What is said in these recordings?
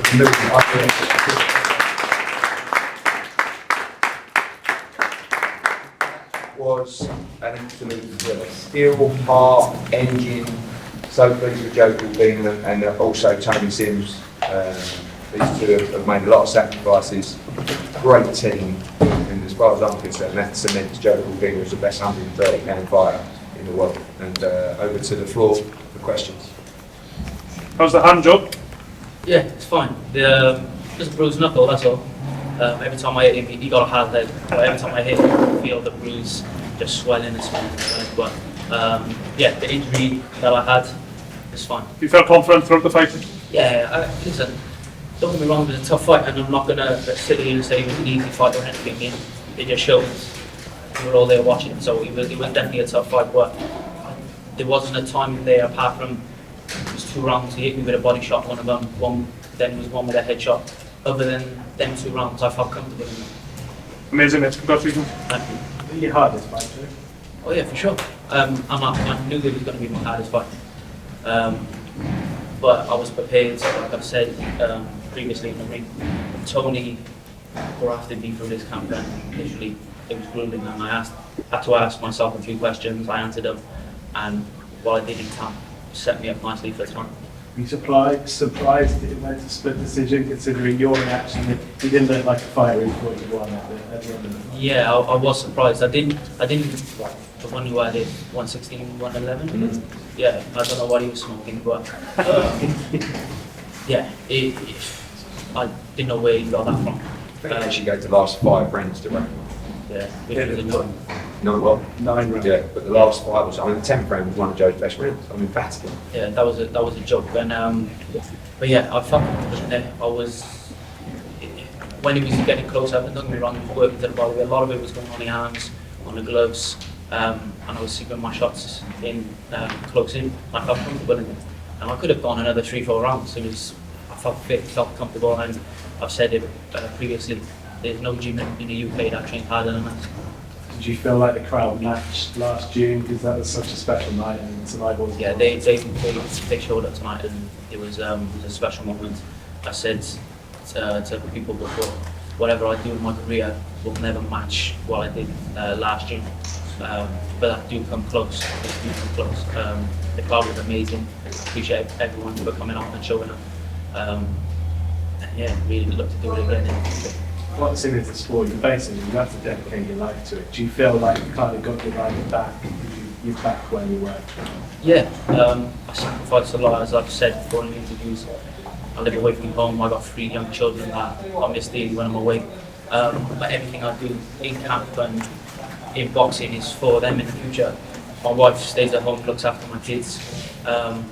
Was an absolute thriller. Steel, heart, engine. So pleased with Joe Cordina and also Tony Simms. These two have made a lot of sacrifices. Great team, and as far as I'm concerned, that cements Joe Cordina as the best 130-pound fighter in the world. And over to the floor for questions. How's the hand job? Yeah, it's fine. Just a bruised knuckle, that's all. Every time I hit him, he got a hard leg. But every time I hit him, I feel the bruise just swelling and swelling. But yeah, the injury that I had is fine. You felt confident throughout the fight? Yeah, listen, don't get me wrong, it was a tough fight, and I'm not going to sit here and say it was an easy fight or anything. It just shows we were all there watching, so it was definitely a tough fight. But there wasn't a time there apart from it was 2 rounds. He hit me with a body shot, one of them. Then was one with a headshot. Other than them 2 rounds, I felt comfortable in them. Amazing, mate. Congratulations. Thank you. Your hardest fight, Joe? Oh yeah, for sure. I knew that it was going to be my hardest fight. But I was prepared, like I've said previously in the ring. Tony grafted me through this camp, and literally it was grueling, and I had to ask myself a few questions. I answered them, and what I did in camp set me up nicely for tonight. Were you surprised that it went to split decision, considering your reaction that you didn't look like a fighter who thought you won at the end of it? Yeah, I was surprised. I didn't. The one who had it 116, 111. Yeah, I don't know what he was smoking, but yeah, I didn't know where he got that from. I think actually go to the last 5 rounds to round. Yeah, which was annoying. No, what? 9 rounds. Yeah, but the last 5 was, I mean, the 10th round was one of Joe's best rounds. I mean, emphatically. Yeah, that was a joke. And but yeah, I felt confident there. I was when he was getting close up, and don't get me wrong, he was working to the body. A lot of it was going on the arms, on the gloves, and I was seeing my shots in close in. I felt comfortable in it, and I could have gone another 3-4 rounds. I felt fit, felt comfortable, and I've said it previously. There's no gym in the UK that trains harder than us. Did you feel like the crowd matched last June, because that was such a special night, and tonight was? Yeah, they showed up tonight, and it was a special moment. I said to people before, whatever I do in my career will never match what I did last June. But that do come close. It do come close. The crowd was amazing. I appreciate everyone for coming out and showing up. And yeah, really look to do it again in the future. What's in it the sport you're basically, you have to dedicate your life to it. Do you feel like you kind of got your life back? You're back where you were? Yeah, I sacrificed a lot, as I've said before in interviews. I live away from home. I've got 3 young children that I miss daily when I'm away. But everything I do in camp and in boxing is for them in the future. My wife stays at home, looks after my kids, and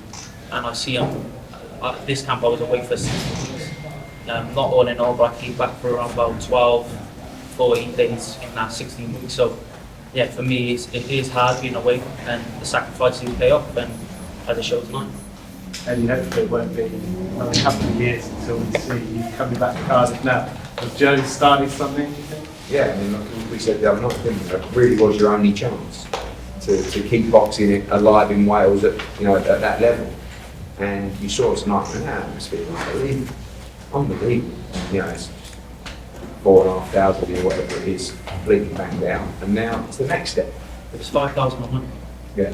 I see them. This camp I was away for 16 weeks. Not all in all, but I came back for around about 12, 14 days in that 16 weeks. So yeah, for me it is hard being away, and the sacrifices pay off, and as it shows tonight. And you hope it won't be another couple of years until we see you coming back to Cardiff now. Has Joe started something, you think? Yeah, I mean, like we said the other night, didn't we? It really was your only chance to keep boxing alive in Wales at that level. And you saw tonight in that atmosphere, unbelievable. It's 4,500 or whatever it is, completely banged out. And now it's the next step. It was 5,000 on one. Yeah.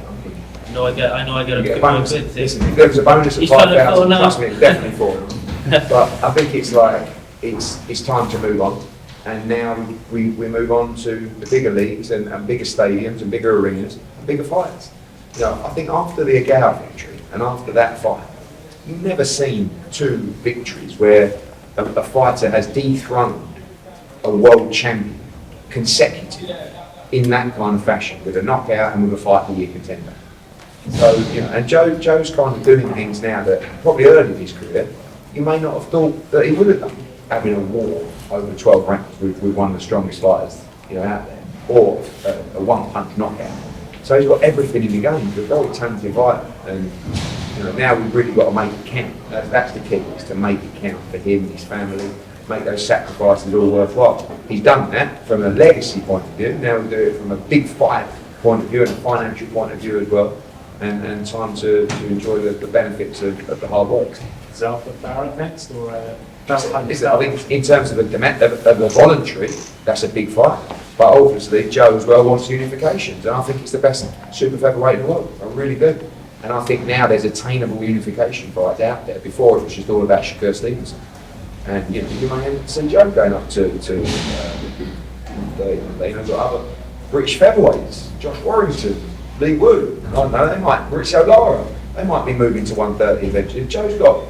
I know I get a get a good bonus. bit. Listen, if there was a bonus of He's trying to 5,000, fill now. trust me, it's definitely 4,000. But I think it's like it's time to move on, and now we move on to the bigger leagues and bigger stadiums and bigger arenas and bigger fights. I think after the Agao victory and after that fight, you've never seen 2 victories where a fighter has dethroned a world champion consecutively in that kind of fashion, with a knockout and with a fight of the year contender. So, and Joe's kind of doing things now that probably early in his career, you may not have thought that he would have done. Having a war over 12 rounds with one of the strongest fighters, out there, or a one-punch knockout. So he's got everything in the game. He's a very talented fighter, and now we've really got to make it count. That's the key, is to make it count for him and his family. Make those sacrifices all worthwhile. He's done that from a legacy point of view. Now we do it from a big fight point of view and a financial point of view as well. And time to enjoy the benefits of the hard work. Is Alpha Barrett next, or Listen, I think in terms of a voluntary, that's a big fight. But obviously, Joe as well wants unifications, and I think it's the best super featherweight in the world. I really do. And I think now there's attainable unification fights out there. Before it was just all about Shakur Stevenson. And you may see Joe going up to got other British featherweights, Josh Warrington, Lee Wood. I don't know, Mauricio O'Lara, they might be moving to 130 eventually. Joe's got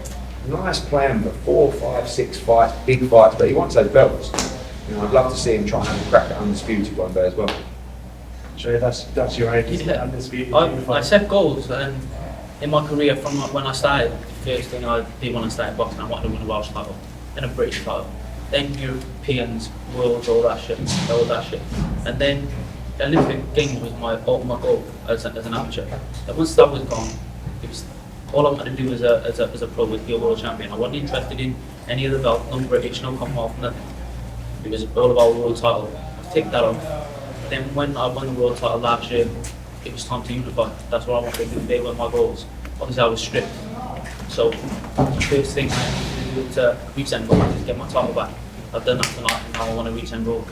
a nice plan for 4, 5, 6 fights, big fights, but he wants those belts. I'd love to see him try and have a crack at Undisputed one day as well. Sure, that's your aim, isn't it? Yeah. Undisputed. I set goals, and in my career, from when I started, the first thing I did when I started boxing, I wanted to win a Welsh title, then a British title, then Europeans, worlds, all that shit. And then Olympic Games was my goal as an amateur. And once that was gone, it was all I wanted to do as a pro was be a world champion. I wasn't interested in any other belt, no British, no Commonwealth, nothing. It was all about world title. I ticked that off. Then when I won the world title last year, it was time to unify. That's what I wanted to do. They were my goals. Obviously I was stripped. So the first thing I needed to do to reach end goal is get my title back. I've done that tonight and now I want to reach end goal.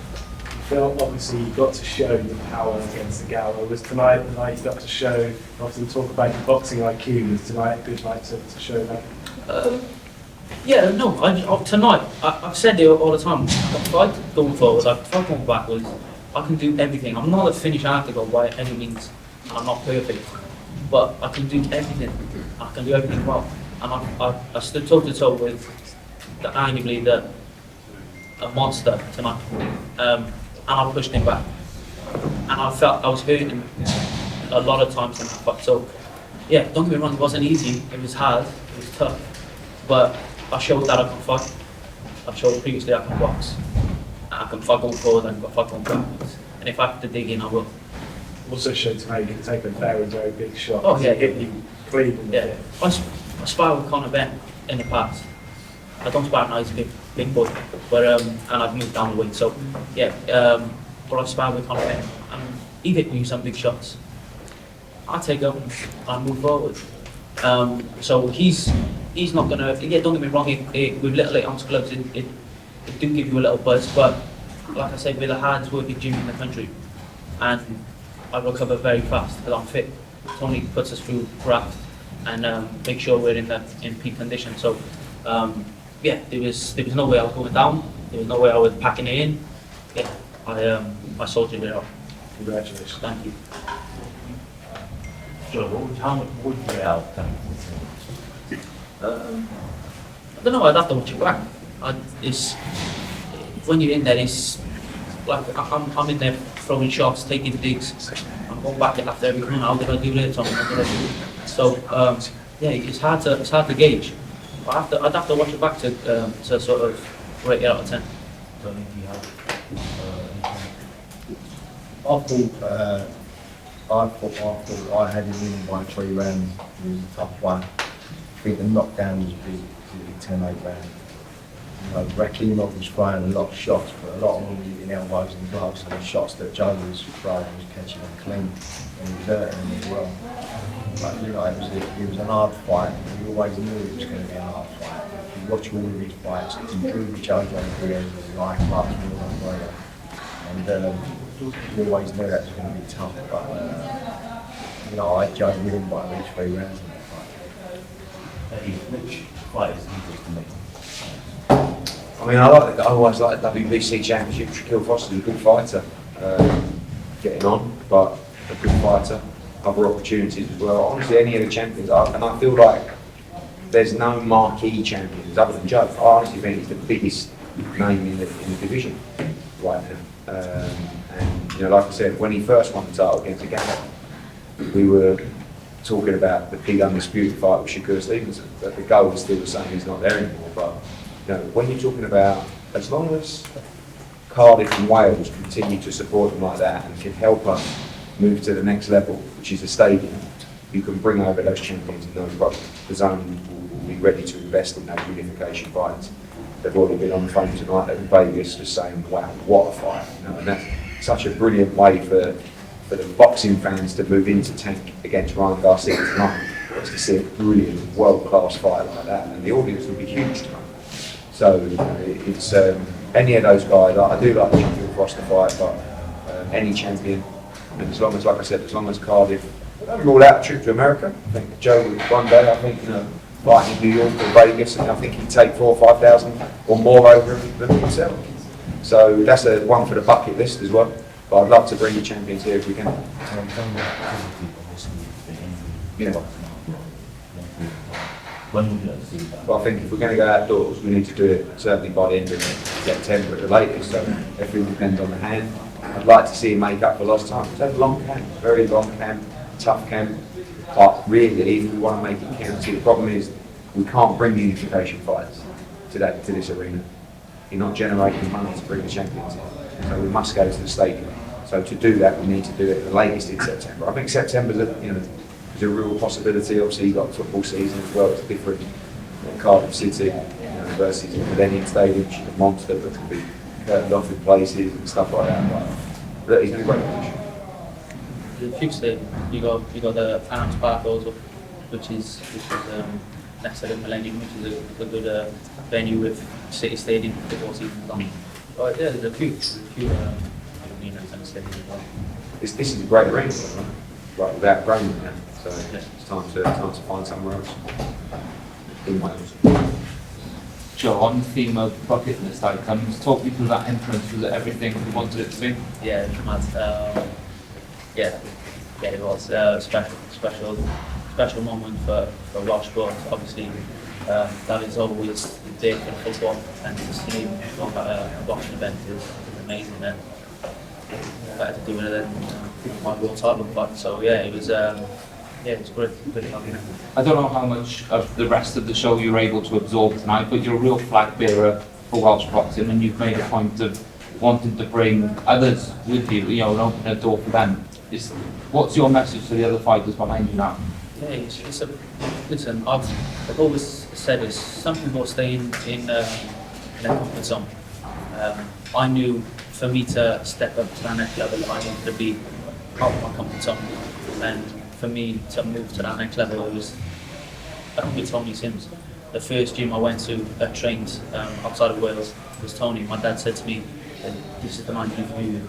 Phil, obviously you got to show your power against the Gala. Was tonight the night you got to show, often talk about your boxing IQ, was tonight a good night to show that? Yeah, no, tonight, I've said it all the time, if I going forward, if I going backwards, I can do everything. I'm not a finished article by any means, and I'm not perfect, but I can do everything. I can do everything well. And I stood toe to toe with arguably a monster tonight, and I pushed him back. And I felt I was hurting him a lot of times in that fight. So, yeah, don't get me wrong, it wasn't easy, it was hard, it was tough, but I showed that I can fight. I've showed previously I can box. I can fight going forward and fight going backwards. And if I have to dig in, I will. Also showed tonight you can take a very big shot. Oh yeah, hit you clean. Yeah. I spar with Conor Ben in the past. I don't spar now, he's a big boy, but and I've moved down the weight. So yeah, but I've sparred with Conor Ben, and he hit me with some big shots. I take up and I move forward. So he's not gonna. Yeah, don't get me wrong. With little 8 ounce gloves, it do give you a little buzz, but like I said, we're the hardest working gym in the country, and I recover very fast because I'm fit. Tony puts us through graft and make sure we're in peak condition. So yeah, there was no way I was going down. There was no way I was packing it in. Yeah, I soldiered it out. Congratulations. Thank you. Joe, how much would you get out? I don't know. I'd have to watch it back. It's when you're in there, it's like I'm in there throwing shots, taking digs. I'm going back after every corner. How did I do this? How did I do it? So yeah, it's hard to gauge. I'd have to watch it back to sort of rate it out of 10. Don't think you have. I thought I had him winning by 3 rounds. It was a tough one. I think the knockdown was big, 10-8 round. Rakimov was throwing a lot of shots, but a lot of them were hitting elbows and gloves, and the shots that Joe was throwing was catching them clean, and he was hurting them as well. But it was an hard fight. We always knew it was going to be a hard fight. If you watch all of his fights, he drew Joe career like much more than Warrior. And we always knew that was going to be tough, but I had Joe winning by at least 3 rounds in that fight. Which fight is easiest to make? I mean, I always like the WBC Championship. Shaquille Foster's a good fighter, getting on, but a good fighter. Other opportunities as well. Honestly, any of the champions, and I feel like there's no marquee champions other than Joe. I honestly think he's the biggest name in the division right now. And like I said, when he first won the title against Ghana, we were talking about the big undisputed fight with Shakur Stevenson. But the goal is still the same. He's not there anymore. But when you're talking about, as long as Cardiff and Wales continue to support them like that and can help us move to the next level, which is a stadium, you can bring over those champions and no problem. The zone will be ready to invest in those unification fights. They've already been on the phone tonight in Vegas just saying, wow, what a fight. And that's such a brilliant way for the boxing fans to move into Tank against Ryan Garcia tonight. Was to see a brilliant, world-class fight like that, and the audience will be huge tonight. So it's any of those guys. I do like the Phil Foster fight, but any champion. And as long as, like I said, as long as Cardiff don't rule out a trip to America. I think Joe would one day, I think, fighting in New York or Vegas, and I think he'd take 4,000 or 5,000 or more over them himself. So that's one for the bucket list as well. But I'd love to bring the champions here if we can. Yeah. When would you like to see that? But I think if we're going to go outdoors, we need to do it certainly by the end of September at the latest. So everything depends on the hand. I'd like to see him make up for lost time. It's a long camp, very long camp, tough camp. But really, if we want to make it count, see, the problem is we can't bring the unification fighters to this arena. You're not generating money to bring the champions in. So we must go to the stadium. So to do that, we need to do it at the latest in September. I think September's is a real possibility. Obviously, you've got football season as well. It's different. Cardiff City versus Millennium Stadium, which is a monster, but can be curtained off in places and stuff like that. But he's in a great position. The future stadium, you got the Arms Park also, which is next to the Millennium, which is a good venue with City Stadium football season on. But yeah, there's a few kind of stadium as well. This is a great arena, right? Without growing now. So it's time to find somewhere else in Wales. Joe, on the theme of bucket list items, talk me through that entrance. Was it everything you wanted it to be? Yeah, it was mad. It was a special moment for Welsh sport. Obviously, that is always the day for football, and to see one at a boxing event is amazing. And better to do it than my world title fight. So yeah, it was. Yeah, it was great. I don't know how much of the rest of the show you're able to absorb tonight, but you're a real flag bearer for Welsh boxing, and you've made a point of wanting to bring others with you, and open a door for them. What's your message to the other fighters behind you now? Yeah, listen, I've always said this, some people stay in a comfort zone. I knew for me to step up to that next level, I needed to be out of my comfort zone. And for me to move to that next level, it was with Tony Simms. The first gym I went to that trained outside of Wales was Tony. My dad said to me, this is the man you view.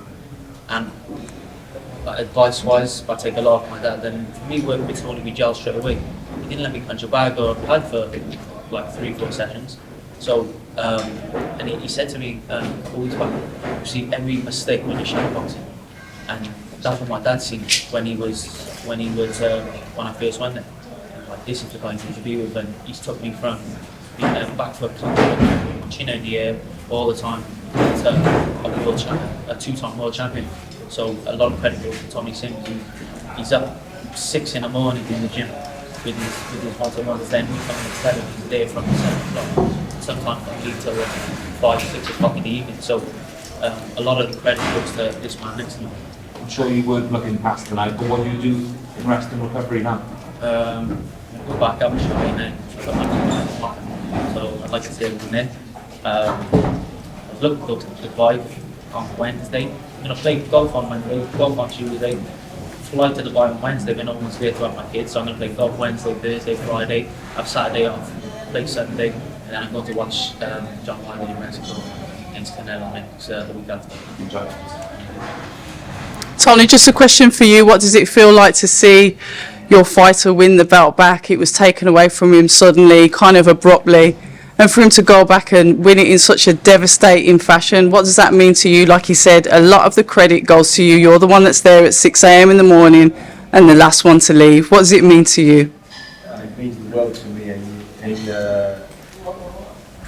And advice-wise, I take a lot of my dad. Then for me, working with Tony, we gelled straight away. He didn't let me punch a bag or a pad for like 3-4 sessions. So, and he said to me, always back, you see every mistake when you're shadowboxing. And that's what my dad seen when I first went there. Like, this is the guy you should be with, and he's took me from being a back foot, chin in the air all the time to a world champion, a 2-time world champion. So a lot of credit goes to Tommy Simms. He's up 6 in the morning in the gym with his one-to-ones, then coming at 7, he's there from 7 o'clock. Sometimes I leave till 5-6 o'clock in the evening. So a lot of the credit goes to this man next to me. I'm sure you weren't looking past tonight, but what do you do in rest and recovery now? Go back up and show me now. So I'd like to say everything there. I was looking to Dubai on Wednesday. I'm going to play golf on Monday, golf on Tuesday, fly to Dubai on Wednesday, but no one's there to have my kids, so I'm going to play golf Wednesday, Thursday, Friday, have Saturday off, play Sunday, and then I'm going to watch John Wilder in Mexico against Canelo next the week after. Enjoy. Tony, just a question for you. What does it feel like to see your fighter win the belt back? It was taken away from him suddenly, kind of abruptly, and for him to go back and win it in such a devastating fashion. What does that mean to you? Like he said, a lot of the credit goes to you. You're the one that's there at 6 a.m. in the morning and the last one to leave. What does it mean to you? It means the world to me,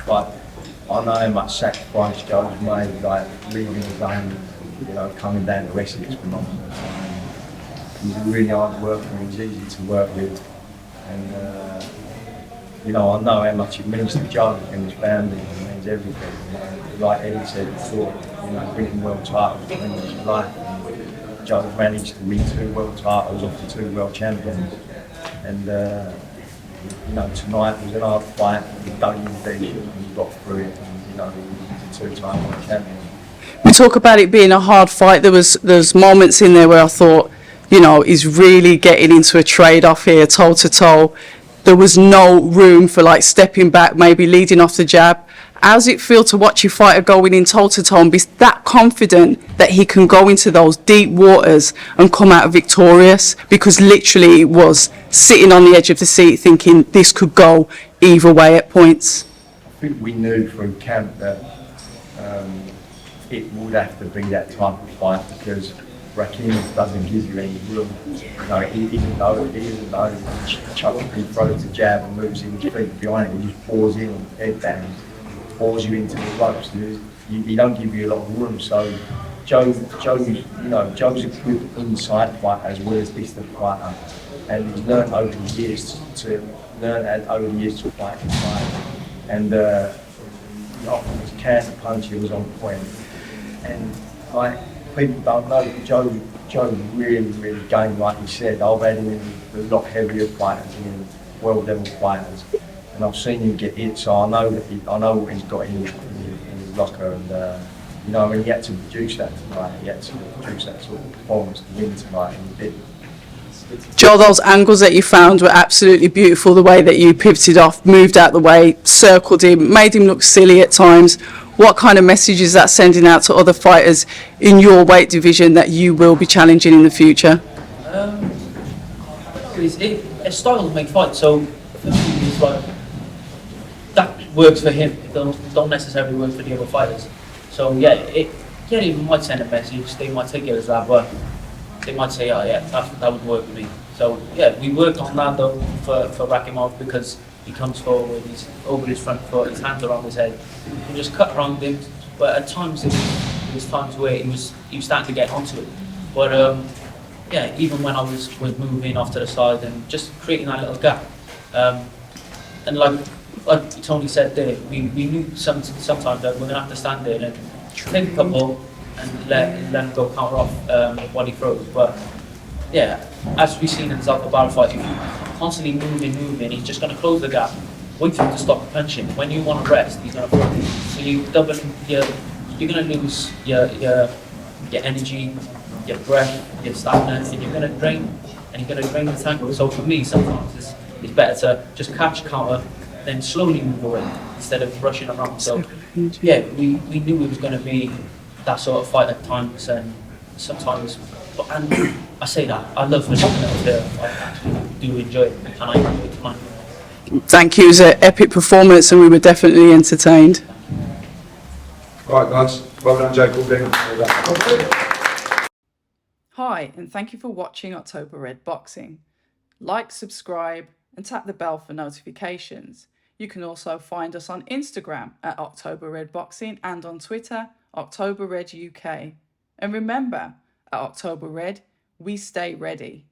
but I know how much sacrifice Joe's made, like leaving the game, coming down to Essex for months. He's a really hard worker, he's easy to work with, and I know how much it means to Joe and his family. It means everything. Like Eddie said before, winning world titles means his life. And Joe managed to win 2 world titles off the 2 world champions, and tonight was an hard fight. He dug in deep and he got through it. And he's a 2-time world champion. We talk about it being a hard fight. There's moments in there where I thought, he's really getting into a trade-off here, toe-to-toe. There was no room for stepping back, maybe leading off the jab. How's it feel to watch your fighter going in toe-to-toe and be that confident that he can go into those deep waters and come out victorious? Because literally it was sitting on the edge of the seat thinking this could go either way at points. I think we knew through camp that it would have to be that type of fight because Rakim doesn't give you any room. You know, even though he throws a jab and moves in his feet behind it, he just pours in, head down, pours you into the ropes. He don't give you a lot of room. So Joe's a good inside fighter as well as distant fighter, and he's learned over the years to fight inside. And his counter punch was on point. And like people don't know, Joe really gained, like he said. I've had him in a lot heavier fighters and world level fighters, and I've seen him get hit, so I know what he's got in his locker. And you know, when he had to produce that tonight, he had to produce that sort of performance to win tonight, and he did. Joel, those angles that you found were absolutely beautiful. The way that you pivoted off, moved out the way, circled him, made him look silly at times. What kind of message is that sending out to other fighters in your weight division that you will be challenging in the future? Styles make fights, so for me, it's like that works for him. It don't necessarily work for the other fighters. So it might send a message. They might take it as that, but they might say, oh yeah, that would work for me. So yeah, we worked on that though for Rakimov because he comes forward, he's over his front foot, his hands are on his head. You just cut around him, but at times there was times where he was starting to get onto it. But even when I was moving off to the side and just creating that little gap, and like Tony said there, we knew sometimes that we're gonna have to stand there and take a couple and let him go counter off what he throws. But yeah, as we've seen in the Zalpa battle fight, if you constantly moving, he's just going to close the gap, wait for him to stop punching. When you want to rest, he's going to throw. So you're going to lose your energy, your breath, your stamina, and you're going to drain the tank. So for me, sometimes it's better to just catch, counter, then slowly move away instead of rushing around. So yeah, we knew it was going to be that sort of fight at times, and sometimes, and I say that, I love looking at it, I actually do enjoy it, and I enjoy it tonight. Thank you, it was an epic performance and we were definitely entertained. Right guys, well done Joe Cordina. Hi, and thank you for watching October Red Boxing. Like, subscribe, and tap the bell for notifications. You can also find us on Instagram at October Red Boxing and on Twitter, October Red UK. And remember, at October Red, we stay ready.